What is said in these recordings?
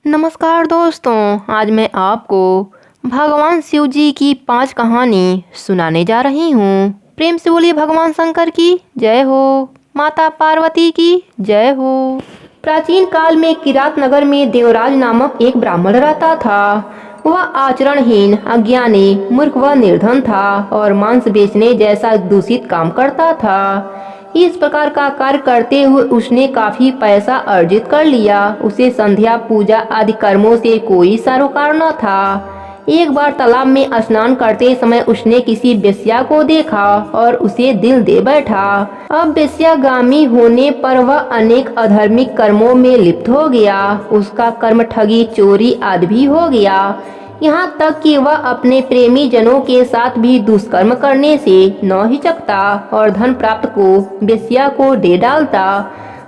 नमस्कार दोस्तों, आज मैं आपको भगवान शिव जी की 5 कहानी सुनाने जा रही हूँ। प्रेम से बोलिए भगवान शंकर की जय हो, माता पार्वती की जय हो। प्राचीन काल में किरात नगर में देवराज नामक एक ब्राह्मण रहता था। वह आचरणहीन, अज्ञानी, मूर्ख व निर्धन था और मांस बेचने जैसा दूषित काम करता था। इस प्रकार का कार्य करते हुए उसने काफी पैसा अर्जित कर लिया। उसे संध्या पूजा आदि कर्मों से कोई सरोकार न था। एक बार तालाब में स्नान करते समय उसने किसी वेश्या को देखा और उसे दिल दे बैठा। अब वेश्यागामी होने पर वह अनेक अधर्मिक कर्मों में लिप्त हो गया। उसका कर्म ठगी, चोरी आदि भी हो गया। यहाँ तक कि वह अपने प्रेमी जनों के साथ भी दुष्कर्म करने से न हिचकता और धन प्राप्त को वेश्या को दे डालता।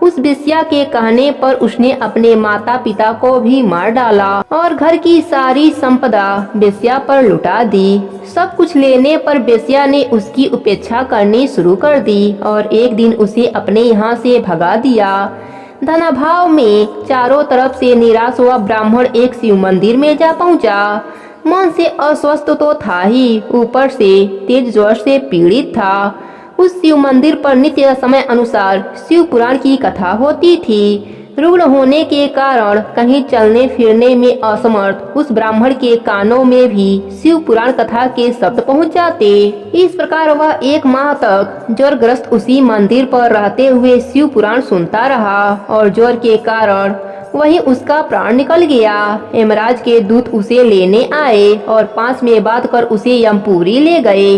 उस वेश्या के कहने पर उसने अपने माता पिता को भी मार डाला और घर की सारी संपदा वेश्या पर लुटा दी। सब कुछ लेने पर वेश्या ने उसकी उपेक्षा करनी शुरू कर दी और एक दिन उसे अपने यहाँ से भगा दिया। धनाभाव में चारों तरफ से निराश हुआ ब्राह्मण एक शिव मंदिर में जा पहुंचा। मन से अस्वस्थ तो था ही, ऊपर से तेज ज्वर से पीड़ित था। उस शिव मंदिर पर नित्य समय अनुसार शिव पुराण की कथा होती थी। रुग्ण होने के कारण कहीं चलने फिरने में असमर्थ उस ब्राह्मण के कानों में भी शिव पुराण कथा के शब्द पहुंच जाते। इस प्रकार वह 1 माह तक ज्वरग्रस्त उसी मंदिर पर रहते हुए शिव पुराण सुनता रहा और ज्वर के कारण वहीं उसका प्राण निकल गया। यमराज के दूत उसे लेने आए और 5 में बात कर उसे यमपुरी ले गए।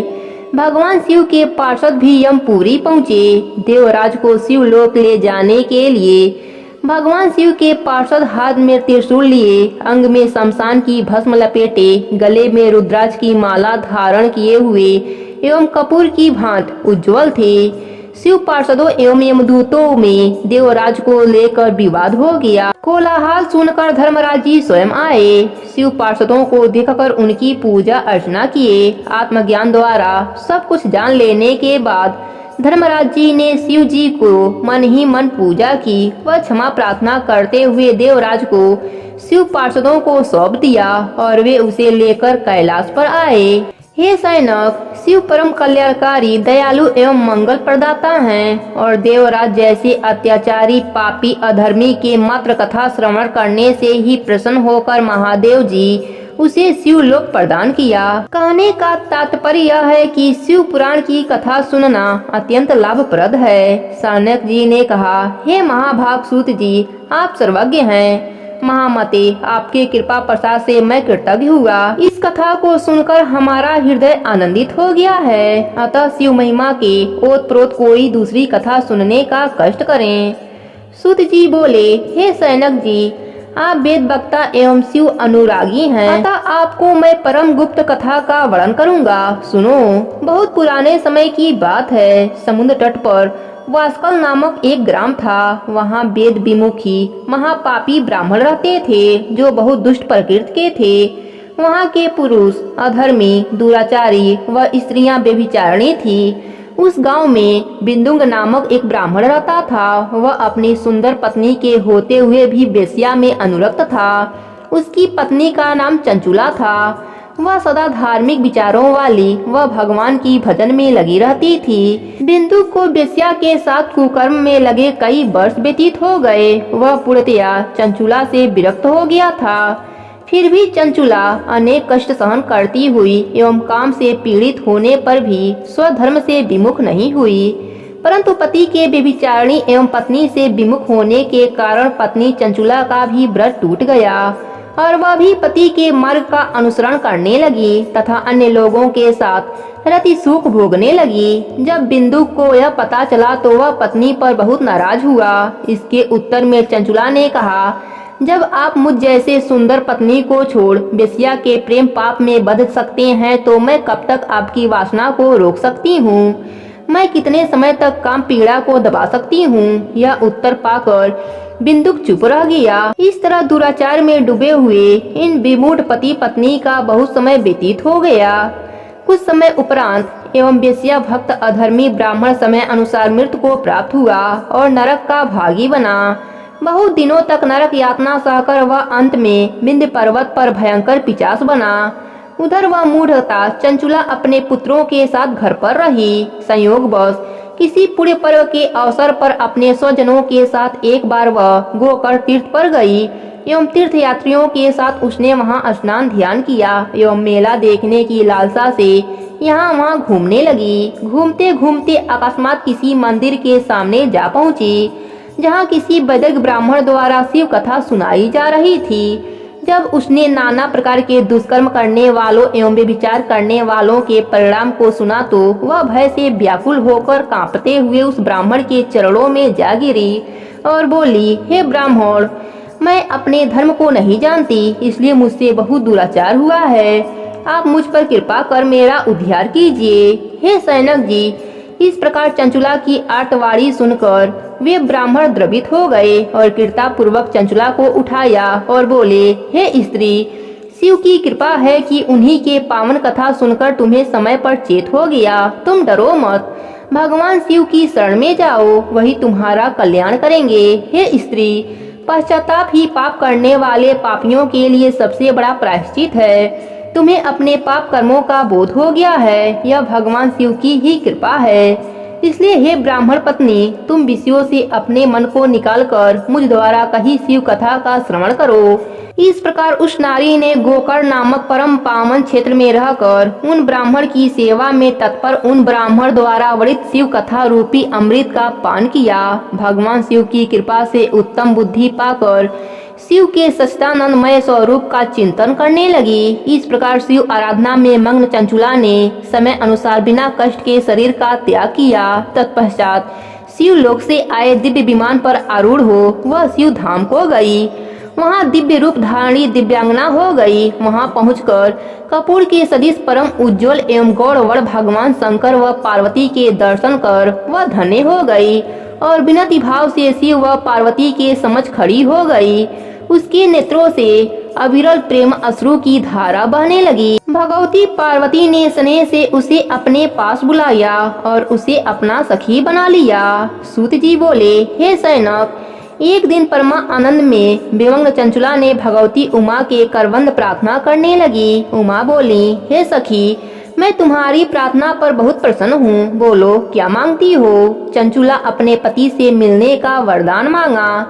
भगवान शिव के पार्षद भी यमपुरी पहुँचे। देवराज को शिवलोक ले जाने के लिए भगवान शिव के पार्षद हाथ में त्रिशूल लिए, अंग में शमशान की भस्म लपेटे, गले में रुद्राक्ष की माला धारण किए हुए एवं कपूर की भांति उज्जवल थे। शिव पार्षदों एवं यमदूतों में देवराज को लेकर विवाद हो गया। कोलाहल सुनकर धर्मराज जी स्वयं आए। शिव पार्षदों को देखकर उनकी पूजा अर्चना किए। आत्मज्ञान द्वारा सब कुछ जान लेने के बाद धर्मराज जी ने शिव जी को मन ही मन पूजा की। वह क्षमा प्रार्थना करते हुए देवराज को शिव पार्षदों को सौंप दिया और वे उसे लेकर कैलाश पर आए। हे सैनक, शिव परम कल्याणकारी, दयालु एवं मंगल प्रदाता हैं और देवराज जैसे अत्याचारी, पापी, अधर्मी के मात्र कथा श्रवण करने से ही प्रसन्न होकर महादेव जी उसे शिवलोक प्रदान किया। कहने का तात्पर्य यह है कि शिव पुराण की कथा सुनना अत्यंत लाभप्रद है। सनक जी ने कहा, हे महाभाग सूत जी, आप सर्वज्ञ हैं। महामते, आपके कृपा प्रसाद से मैं कृतज्ञ हुआ। इस कथा को सुनकर हमारा हृदय आनंदित हो गया है। अतः शिव महिमा के ओत प्रोत कोई दूसरी कथा सुनने का कष्ट करें। सूत जी बोले, हे सैनक जी, आप वेद वक्ता एवं शिव अनुरागी हैं, अतः आपको मैं परम गुप्त कथा का वर्णन करूंगा। सुनो। बहुत पुराने समय की बात है। समुद्र तट पर वास्कल नामक एक ग्राम था। वहाँ वेद विमुखी महापापी ब्राह्मण रहते थे जो बहुत दुष्ट प्रकृति के थे। वहाँ के पुरुष अधर्मी, दुराचारी व स्त्रियां व्यभिचारिणी थी। उस गांव में बिंदुंग नामक एक ब्राह्मण रहता था। वह अपनी सुंदर पत्नी के होते हुए भी वेश्या में अनुरक्त था। उसकी पत्नी का नाम चंचुला था। वह सदा धार्मिक विचारों वाली व भगवान की भजन में लगी रहती थी। बिंदु को वेश्या के साथ कुकर्म में लगे कई वर्ष व्यतीत हो गए। वह पूर्णतया चंचुला से विरक्त हो गया था। फिर भी चंचुला अनेक कष्ट सहन करती हुई एवं काम से पीड़ित होने पर भी स्वधर्म से विमुख नहीं हुई। परंतु पति के व्यभिचारिणी एवं पत्नी से विमुख होने के कारण पत्नी चंचुला का भी व्रत टूट गया और वह भी पति के मार्ग का अनुसरण करने लगी तथा अन्य लोगों के साथ रति सुख भोगने लगी। जब बिंदु को यह पता चला तो वह पत्नी पर बहुत नाराज हुआ। इसके उत्तर में चंचुला ने कहा, जब आप मुझ जैसे सुंदर पत्नी को छोड़ वेश्या के प्रेम पाप में बंध सकते हैं तो मैं कब तक आपकी वासना को रोक सकती हूँ? मैं कितने समय तक काम पीड़ा को दबा सकती हूँ? यह उत्तर पाकर बिंदुक चुप रह गया। इस तरह दुराचार में डूबे हुए इन विमूढ़ पति पत्नी का बहुत समय व्यतीत हो गया। कुछ समय उपरांत एवं वेश्या भक्त अधर्मी ब्राह्मण समय अनुसार मृत्यु को प्राप्त हुआ और नरक का भागी बना। बहुत दिनों तक नरक यातना सहकर वह अंत में विंध्य पर्वत पर भयंकर पिशाच बना। उधर वह मूढ़ता चंचुला अपने पुत्रों के साथ घर पर रही। संयोगवश किसी पुण्य पर्व के अवसर पर अपने स्वजनों के साथ एक बार वह गोकर्ण तीर्थ पर गई एवं तीर्थ यात्रियों के साथ उसने वहां स्नान ध्यान किया एवं मेला देखने की लालसा से यहाँ वहाँ घूमने लगी। घूमते घूमते अकस्मात किसी मंदिर के सामने जा पहुंची, जहाँ किसी वैदिक ब्राह्मण द्वारा शिव कथा सुनाई जा रही थी। जब उसने नाना प्रकार के दुष्कर्म करने वालों एवं व्यभिचार करने वालों के परिणाम को सुना तो वह भय से व्याकुल होकर कांपते हुए उस ब्राह्मण के चरणों में जा गिरी और बोली, हे ब्राह्मण, मैं अपने धर्म को नहीं जानती, इसलिए मुझसे बहुत दुराचार हुआ है। आप मुझ पर कृपा कर मेरा उद्धार कीजिए। हे सैनक जी, इस प्रकार चंचुला की आर्तवाणी सुनकर वे ब्राह्मण द्रवित हो गए और कृपा पूर्वक चंचुला को उठाया और बोले, हे स्त्री, शिव की कृपा है कि उन्हीं के पावन कथा सुनकर तुम्हें समय पर चेत हो गया। तुम डरो मत, भगवान शिव की शरण में जाओ, वही तुम्हारा कल्याण करेंगे। हे स्त्री, पश्चाताप ही पाप करने वाले पापियों के लिए सबसे बड़ा प्रायश्चित है। तुम्हें अपने पाप कर्मों का बोध हो गया है, यह भगवान शिव की ही कृपा है। इसलिए हे ब्राह्मण पत्नी, तुम विषयों से अपने मन को निकालकर मुझ द्वारा कही शिव कथा का श्रवण करो। इस प्रकार उस नारी ने गोकर्ण नामक परम पावन क्षेत्र में रहकर उन ब्राह्मण की सेवा में तत्पर उन ब्राह्मण द्वारा वर्णित शिव कथा रूपी अमृत का पान किया। भगवान शिव की कृपा से उत्तम बुद्धि पाकर शिव के सच्चिदानंदमय स्वरूप का चिंतन करने लगी। इस प्रकार शिव आराधना में मग्न चंचुला ने समय अनुसार बिना कष्ट के शरीर का त्याग किया। तत्पश्चात शिव लोक से आए दिव्य विमान पर आरूढ़ हो वह शिव धाम को गई। वहां दिव्य रूप धारणी दिव्यांगना हो गई। वहां पहुंचकर कपूर के सदिश परम उज्जवल एवं गौरवर्ण भगवान शंकर व पार्वती के दर्शन कर वह धन्य हो गई और विनती भाव से शिव व पार्वती के समक्ष खड़ी हो गई। उसके नेत्रों से अविरल प्रेम अश्रु की धारा बहने लगी। भगवती पार्वती ने स्नेह से उसे अपने पास बुलाया और उसे अपना सखी बना लिया। सूत जी बोले, हे सैनक, एक दिन परमा आनंद में विमग्न चंचुला ने भगवती उमा के करबंद प्रार्थना करने लगी। उमा बोली, हे सखी, मैं तुम्हारी प्रार्थना पर बहुत प्रसन्न हूँ, बोलो क्या मांगती हो। चंचुला अपने पति से मिलने का वरदान मांगा।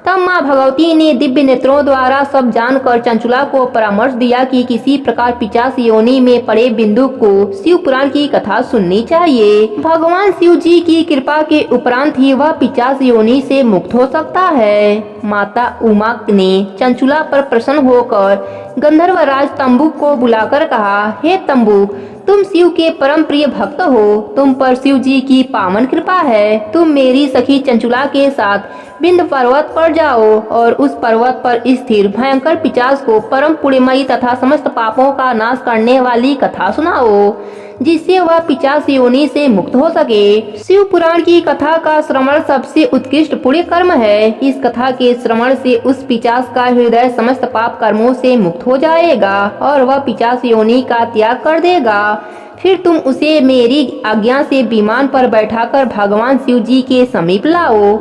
तब माँ भगवती ने दिव्य नेत्रों द्वारा सब जानकर चंचुला को परामर्श दिया कि किसी प्रकार पिशाच योनि में पड़े बिंदु को शिव पुराण की कथा सुननी चाहिए। भगवान शिव जी की कृपा के उपरांत ही वह पिशाच योनि से मुक्त हो सकता है। माता उमा ने चंचुला पर प्रसन्न होकर गंधर्वराज तंबुक को बुलाकर कहा, हे तंबुक, तुम शिव के परम प्रिय भक्त हो, तुम पर शिव जी की पावन कृपा है। तुम मेरी सखी चंचुला के साथ विंध्य पर्वत पर जाओ और उस पर्वत पर स्थिर भयंकर पिशाच को परम पुण्यमयी तथा समस्त पापों का नाश करने वाली कथा सुनाओ, जिससे वह पिशाच योनि से मुक्त हो सके। शिव पुराण की कथा का श्रवण सबसे उत्कृष्ट पुण्य कर्म है। इस कथा के श्रवण से उस पिशाच का हृदय समस्त पाप कर्मों से मुक्त हो जाएगा और वह पिशाच योनि का त्याग कर देगा। फिर तुम उसे मेरी आज्ञा से विमान पर बैठाकर भगवान शिव जी के समीप लाओ।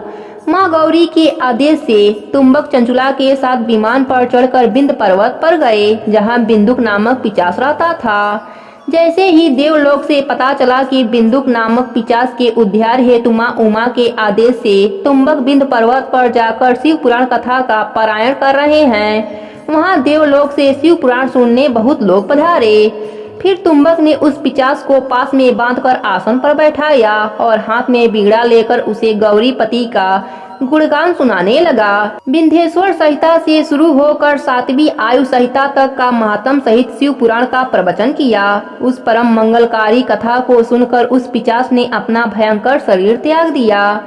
माँ गौरी के आदेश से तुम्बक चंचुला के साथ विमान पर चढ़कर विंध्य पर्वत पर गए, जहाँ बिंदुक नामक पिशाच रहता था। जैसे ही देवलोक से पता चला कि बिंदुक नामक पिशाच के उद्धार हेतु माँ उमा के आदेश से तुम्बक विंध्य पर्वत पर जाकर शिव पुराण कथा का पारायण कर रहे हैं, वहाँ देवलोक से शिव पुराण सुनने बहुत लोग पधारे। फिर तुम्बक ने उस पिशाच को पास में बांधकर आसन पर बैठाया और हाथ में बीड़ा लेकर उसे गौरीपति का गुणगान सुनाने लगा। विंध्येश्वर संहिता से शुरू होकर 7वीं आयु संहिता तक का महात्म सहित शिव पुराण का प्रवचन किया। उस परम मंगलकारी कथा को सुनकर उस पिशाच ने अपना भयंकर शरीर त्याग दिया।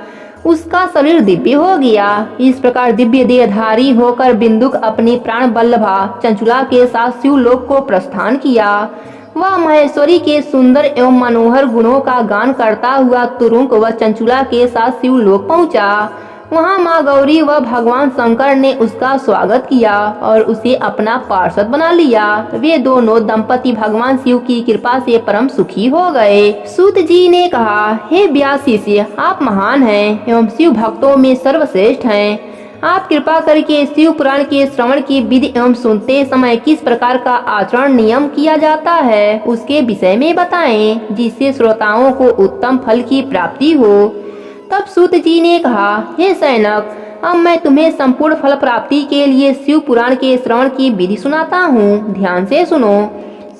उसका शरीर दिव्य हो गया। इस प्रकार दिव्य देहधारी होकर बिंदुक अपनी प्राण बल्लभा चंचुला के साथ शिवलोक को प्रस्थान किया। वह महेश्वरी के सुंदर एवं मनोहर गुणों का गान करता हुआ तुरुंक व चंचुला के साथ शिवलोक पहुंचा। वहां माँ गौरी व भगवान शंकर ने उसका स्वागत किया और उसे अपना पार्षद बना लिया। वे दोनों दंपति भगवान शिव की कृपा से परम सुखी हो गए। सूत जी ने कहा, हे व्यास शिष्य, आप महान हैं एवं शिव भक्तों में सर्वश्रेष्ठ हैं। आप कृपा करके शिव पुराण के श्रवण की विधि एवं सुनते समय किस प्रकार का आचरण नियम किया जाता है उसके विषय में बताएं, जिससे श्रोताओं को उत्तम फल की प्राप्ति हो। तब सूत जी ने कहा, हे सैनक, अब मैं तुम्हें संपूर्ण फल प्राप्ति के लिए शिव पुराण के श्रवण की विधि सुनाता हूँ। ध्यान से सुनो।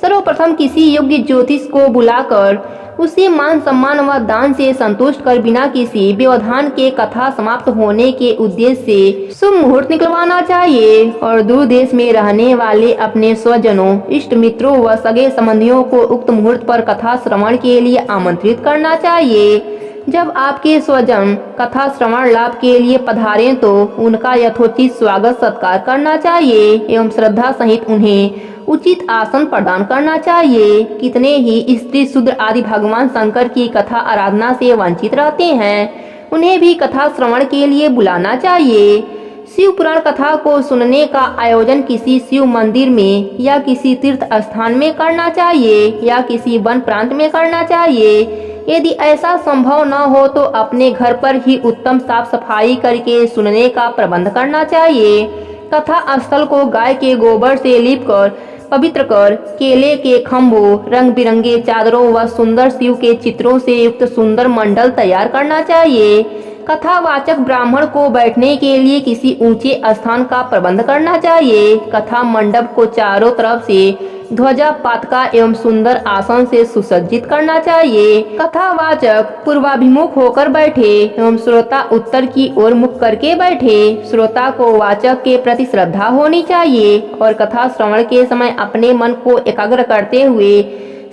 सर्वप्रथम किसी योग्य ज्योतिष को बुलाकर उसे मान सम्मान व दान से संतुष्ट कर बिना किसी व्यवधान के कथा समाप्त होने के उद्देश्य से शुभ मुहूर्त निकलवाना चाहिए और दूर देश में रहने वाले अपने स्वजनों, इष्ट मित्रों व सगे संबंधियों को उक्त मुहूर्त पर कथा श्रवण के लिए आमंत्रित करना चाहिए। जब आपके स्वजन कथा श्रवण लाभ के लिए पधारें तो उनका यथोचित स्वागत सत्कार करना चाहिए एवं श्रद्धा सहित उन्हें उचित आसन प्रदान करना चाहिए। कितने ही स्त्री शूद्र आदि भगवान शंकर की कथा आराधना से वंचित रहते हैं, उन्हें भी कथा श्रवण के लिए बुलाना चाहिए। शिव पुराण कथा को सुनने का आयोजन किसी शिव मंदिर में या किसी तीर्थ स्थान में करना चाहिए या किसी वन प्रांत में करना चाहिए। यदि ऐसा संभव न हो तो अपने घर पर ही उत्तम साफ सफाई करके सुनने का प्रबंध करना चाहिए। कथा स्थल को गाय के गोबर से लीपकर पवित्र कर केले के खम्भों, रंग बिरंगे चादरों व सुंदर शिव के चित्रों से युक्त सुंदर मंडल तैयार करना चाहिए। कथावाचक ब्राह्मण को बैठने के लिए किसी ऊंचे स्थान का प्रबंध करना चाहिए। कथा मंडप को चारों तरफ से ध्वजा पातका एवं सुंदर आसन से सुसज्जित करना चाहिए। कथावाचक पूर्वाभिमुख होकर बैठे एवं श्रोता उत्तर की ओर मुख करके बैठे। श्रोता को वाचक के प्रति श्रद्धा होनी चाहिए और कथा श्रवण के समय अपने मन को एकाग्र करते हुए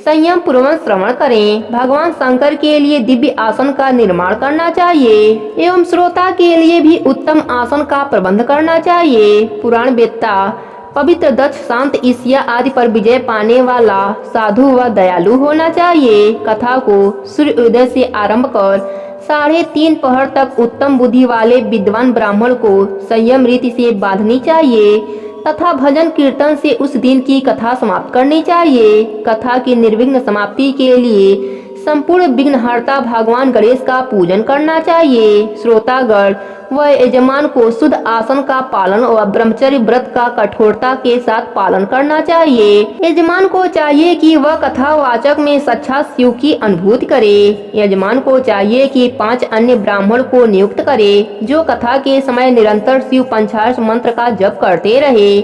संयम पूर्वक श्रवण करें। भगवान शंकर के लिए दिव्य आसन का निर्माण करना चाहिए एवं श्रोता के लिए भी उत्तम आसन का प्रबंध करना चाहिए। पुराण वेत्ता पवित्र दक्ष शांत ईर्ष्या आदि पर विजय पाने वाला साधु व दयालु होना चाहिए। कथा को सूर्योदय से आरंभ कर 3:30 पहर तक उत्तम बुद्धि वाले विद्वान ब्राह्मण को संयम रीति से बांधनी चाहिए तथा भजन कीर्तन से उस दिन की कथा समाप्त करनी चाहिए। कथा की निर्विघ्न समाप्ति के लिए संपूर्ण विघ्नहर्ता भगवान गणेश का पूजन करना चाहिए। श्रोतागण व यजमान को शुद्ध आसन का पालन और ब्रह्मचर्य व्रत का कठोरता के साथ पालन करना चाहिए। यजमान को चाहिए कि वह कथावाचक में साक्षात शिव की अनुभूति करे। यजमान को चाहिए कि 5 अन्य ब्राह्मण को नियुक्त करे जो कथा के समय निरंतर शिव पंचाक्षर मंत्र का जप करते रहे।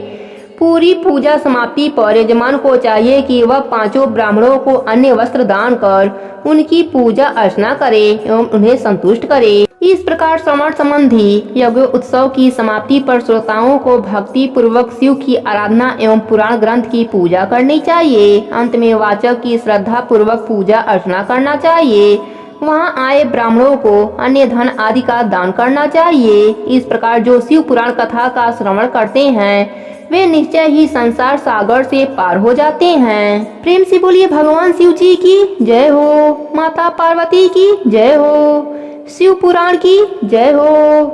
पूरी पूजा समाप्ति पर यजमान को चाहिए कि वह 5 ब्राह्मणों को अन्य वस्त्र दान कर उनकी पूजा अर्चना करे एवं उन्हें संतुष्ट करे। इस प्रकार श्रवण संबंधी यज्ञ उत्सव की समाप्ति पर श्रोताओं को भक्ति पूर्वक शिव की आराधना एवं पुराण ग्रंथ की पूजा करनी चाहिए। अंत में वाचक की श्रद्धा पूर्वक पूजा अर्चना करना चाहिए। वहां आए ब्राह्मणों को अन्य धन आदि का दान करना चाहिए। इस प्रकार जो शिव पुराण कथा का श्रवण करते हैं वे निश्चय ही संसार सागर से पार हो जाते हैं। प्रेम से बोलिए भगवान शिव जी की जय हो, माता पार्वती की जय हो, शिव पुराण की जय हो।